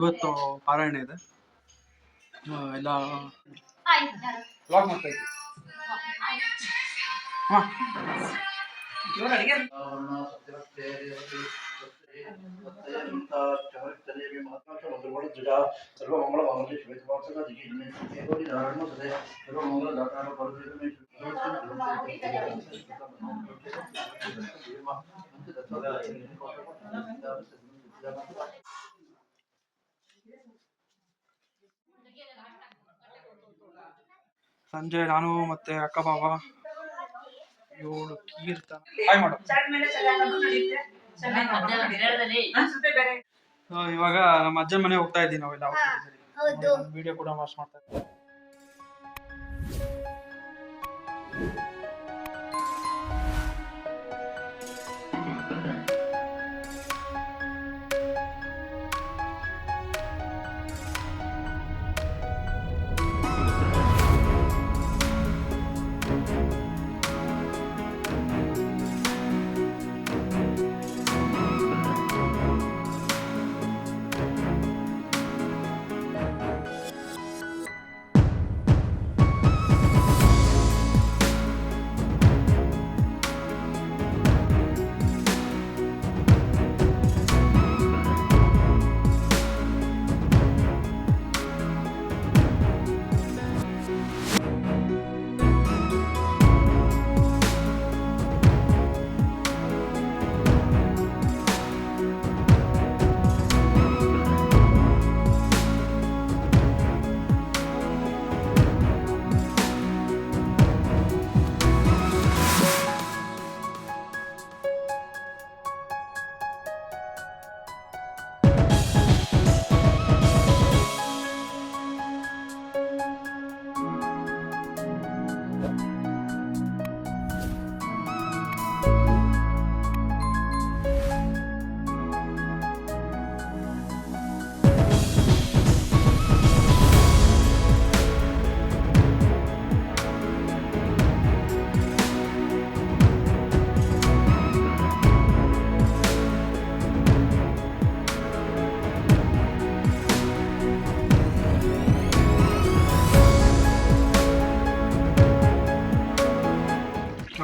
ಇವತ್ತು ಪಾರಾಯಣ ಇದೆ. ಎಲ್ಲ ಬ್ಲಾಗ್ ಮಾಡ್ತಾ ಇದ್ವಿ. ಸಂಜೆ ನಾನು ಮತ್ತೆ ಅಕ್ಕ ಬಾವ 7 ಕೀರ್ತನ ಹಾಯ್ ಮಾಡು. ಇವಾಗ ನಮ್ಮ ಅಜ್ಜನ ಮನೆ ಹೋಗ್ತಾ ಇದ್ದೀವಿ ನಾವೆಲ್ಲ. ವಿಡಿಯೋ ಕೂಡ ವಾಚ್ ಮಾಡ್ತಾ ಇದ್ದೀವಿ.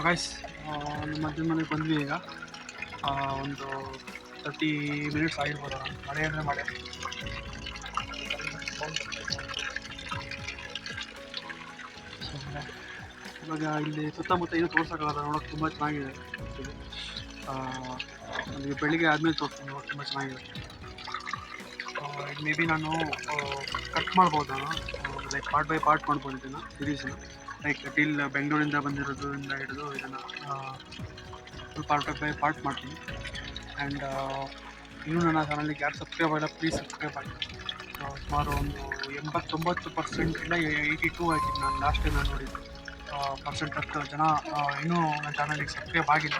ಗೈಸ್, ನಮ್ಮ ಅಜ್ಜನ ಮನೆಗೆ ಬಂದ್ವಿ. ಈಗ ಒಂದು 30 ಮಿನಿಟ್ಸ್ ಆಗಿರ್ಬೋದು. ಮಳೆ ಅಂದರೆ ಮಳೆ. ಇವಾಗ ಇಲ್ಲಿ ಸುತ್ತಮುತ್ತ ಏನು ತೋರ್ಸೋಕ್ಕಾಗಲ್ಲ, ನೋಡೋಕೆ ತುಂಬ ಚೆನ್ನಾಗಿದೆ. ನನಗೆ ಬೆಳಿಗ್ಗೆ ಆದಮೇಲೆ ತೋರಿಸ್ತೀನಿ, ನೋಡೋಕೆ ತುಂಬ ಚೆನ್ನಾಗಿದೆ. ಮೇ ಬಿ ನಾನು ಕಟ್ ಮಾಡ್ಬೋದು, ನಾನು ಲೈಕ್ ಪಾರ್ಟ್ ಬೈ ಪಾರ್ಟ್ ಮಾಡ್ಬೋದು ಇದನ್ನು ಸೀರೀಸನ್ನು. ಲೈಕ್ ಟಿಲ್ ಬೆಂಗಳೂರಿಂದ ಬಂದಿರೋದ್ರಿಂದ ಹಿಡಿದು ಇದನ್ನು ಫುಲ್ ಪಾರ್ಟ್ ಬೈ ಪಾರ್ಟ್ ಮಾಡ್ತೀನಿ. ಆ್ಯಂಡ್ ಇನ್ನೂ ನನ್ನ ಚಾನಲ್ಗೆ ಯಾರು ಸಬ್ಸ್ಕ್ರೈಬ್ ಆಗಿಲ್ಲ, ಪ್ಲೀಸ್ ಸಬ್ಸ್ಕ್ರೈಬ್ ಆಗಿ. ಸುಮಾರು ಒಂದು 89% ಇಲ್ಲ 82 ಆಯ್ತು ನಾನು ಲಾಸ್ಟ್ ಟೈಮ್ ನಾನು ನೋಡಿದ್ದು ಪರ್ಸೆಂಟ್. ಅಷ್ಟು ಜನ ಇನ್ನೂ ನನ್ನ ಚಾನಲಿಗೆ ಸಬ್ಸ್ಕ್ರೈಬ್ ಆಗಿಲ್ಲ.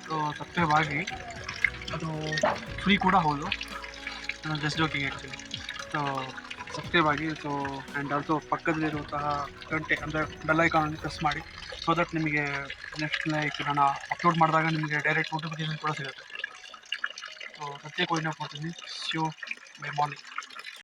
ಸೊ ಸಬ್ಸ್ಕ್ರೈಬ್ ಆಗಿ, ಅದು ಫ್ರೀ ಕೂಡ ಹೌದು, ನಾನು just joking actually. So subscribe ಆಗಿ. ಸೊ ಆ್ಯಂಡ್ ಆಲ್ಸೋ ಪಕ್ಕದಲ್ಲಿರುವಂತಹ ಗಂಟೆ ಅಂದರೆ ಬೆಲ್ ಐಕಾನ್ ಪ್ರೆಸ್ ಮಾಡಿ, ಸೊ ದಟ್ ನಿಮಗೆ ನೆಕ್ಸ್ಟ್ ಲೈಕ್ ನಾನು ಅಪ್ಲೋಡ್ ಮಾಡಿದಾಗ ನಿಮಗೆ ಡೈರೆಕ್ಟ್ ನೋಟಿಫಿಕೇಷನ್ ಕೂಡ ಸಿಗುತ್ತೆ. ಸೊ ಸದ್ಯಕ್ಕೆ ಹೋಗಿ ಕೊಡ್ತೀನಿ. ಶ್ಯೂ ಬೈ ಮಾರ್ನಿಂಗ್.